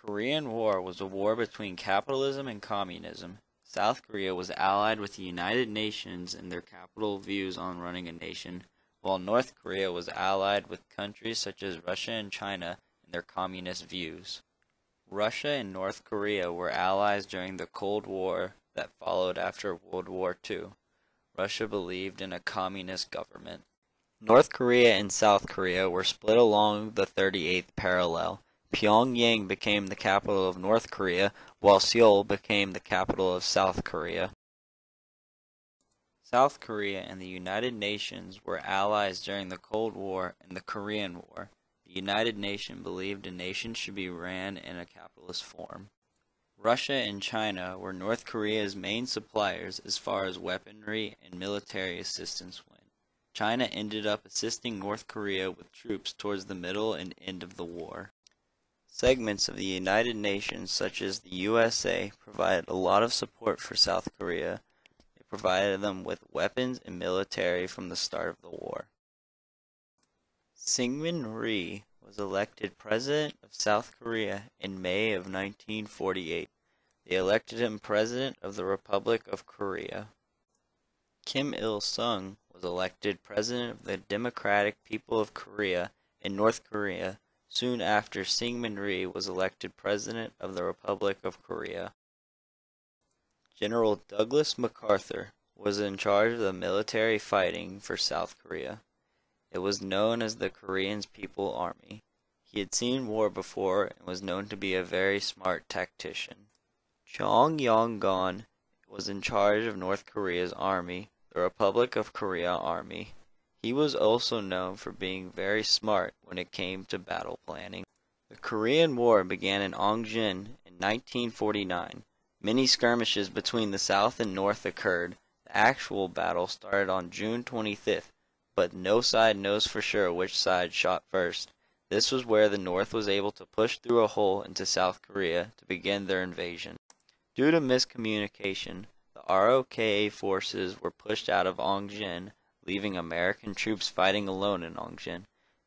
Korean War was a war between capitalism and communism. South Korea was allied with the United Nations in their capital views on running a nation, while North Korea was allied with countries such as Russia and China in their communist views. Russia and North Korea were allies during the Cold War that followed after World War II. Russia believed in a communist government. North Korea and South Korea were split along the 38th parallel. Pyongyang became the capital of North Korea, while Seoul became the capital of South Korea. South Korea and the United Nations were allies during the Cold War and the Korean War. The United Nations believed a nation should be ran in a capitalist form. Russia and China were North Korea's main suppliers as far as weaponry and military assistance went. China ended up assisting North Korea with troops towards the middle and end of the war. Segments of the United Nations, such as the USA, provided a lot of support for South Korea. They provided them with weapons and military from the start of the war. Syngman Rhee was elected President of South Korea in May of 1948. They elected him President of the Republic of Korea. Kim Il-sung was elected President of the Democratic People of Korea in North Korea soon after Syngman Rhee was elected President of the Republic of Korea. General Douglas MacArthur was in charge of the military fighting for South Korea. It was known as the Korean People's Army. He had seen war before and was known to be a very smart tactician. Chung Yong-gon was in charge of North Korea's army, the Republic of Korea Army. He was also known for being very smart when it came to battle planning. The Korean War began in Ongjin in 1949. Many skirmishes between the South and North occurred. The actual battle started on June 25th, but no side knows for sure which side shot first. This was where the North was able to push through a hole into South Korea to begin their invasion. Due to miscommunication, the ROKA forces were pushed out of Ongjin, leaving American troops fighting alone in Ongjin.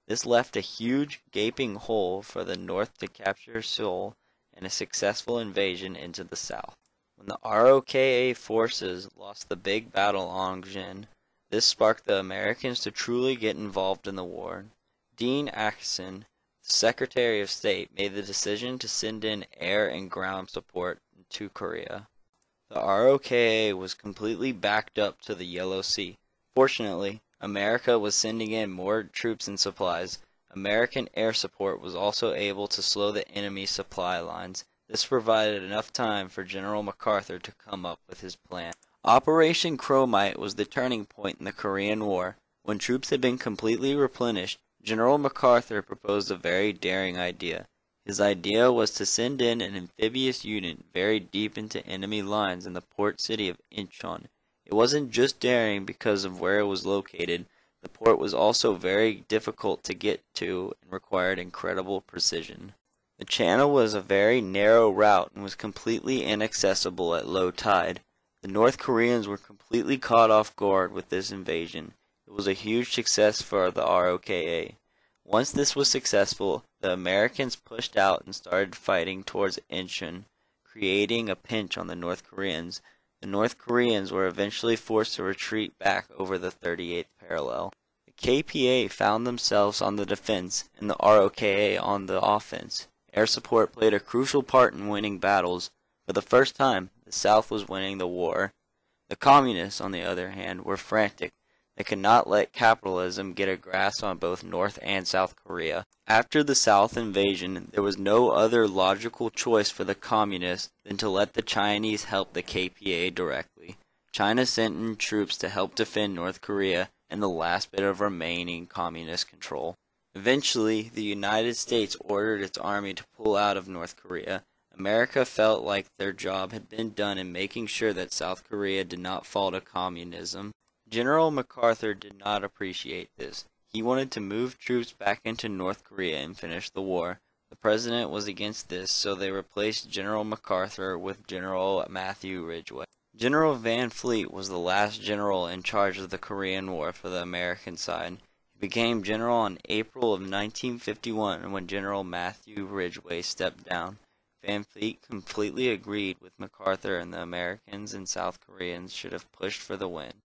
This left a huge, gaping hole for the North to capture Seoul and a successful invasion into the South. When the ROKA forces lost the big battle on Ongjin, this sparked the Americans to truly get involved in the war. Dean Acheson, the Secretary of State, made the decision to send in air and ground support to Korea. The ROKA was completely backed up to the Yellow Sea. Fortunately, America was sending in more troops and supplies. American air support was also able to slow the enemy supply lines. This provided enough time for General MacArthur to come up with his plan. Operation Chromite was the turning point in the Korean War. When troops had been completely replenished, General MacArthur proposed a very daring idea. His idea was to send in an amphibious unit very deep into enemy lines in the port city of Incheon. It wasn't just daring because of where it was located. The port was also very difficult to get to and required incredible precision. The channel was a very narrow route and was completely inaccessible at low tide. The North Koreans were completely caught off guard with this invasion. It was a huge success for the ROKA. Once this was successful, the Americans pushed out and started fighting towards Incheon, creating a pinch on the North Koreans. The North Koreans were eventually forced to retreat back over the 38th parallel. The KPA found themselves on the defense and the ROKA on the offense. Air support played a crucial part in winning battles. For the first time, the South was winning the war. The Communists, on the other hand, were frantic. They could not let capitalism get a grasp on both North and South Korea. After the South invasion, there was no other logical choice for the Communists than to let the Chinese help the KPA directly. China sent in troops to help defend North Korea and the last bit of remaining Communist control. Eventually, the United States ordered its army to pull out of North Korea. America felt like their job had been done in making sure that South Korea did not fall to communism. General MacArthur did not appreciate this. He wanted to move troops back into North Korea and finish the war. The president was against this, so they replaced General MacArthur with General Matthew Ridgway. General Van Fleet was the last general in charge of the Korean War for the American side. He became general in April of 1951 when General Matthew Ridgway stepped down. Van Fleet completely agreed with MacArthur, and the Americans and South Koreans should have pushed for the win.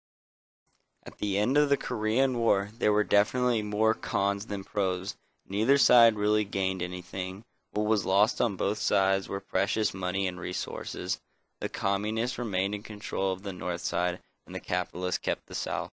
At the end of the Korean War, there were definitely more cons than pros. Neither side really gained anything. What was lost on both sides were precious money and resources. The Communists remained in control of the north side, and the capitalists kept the south.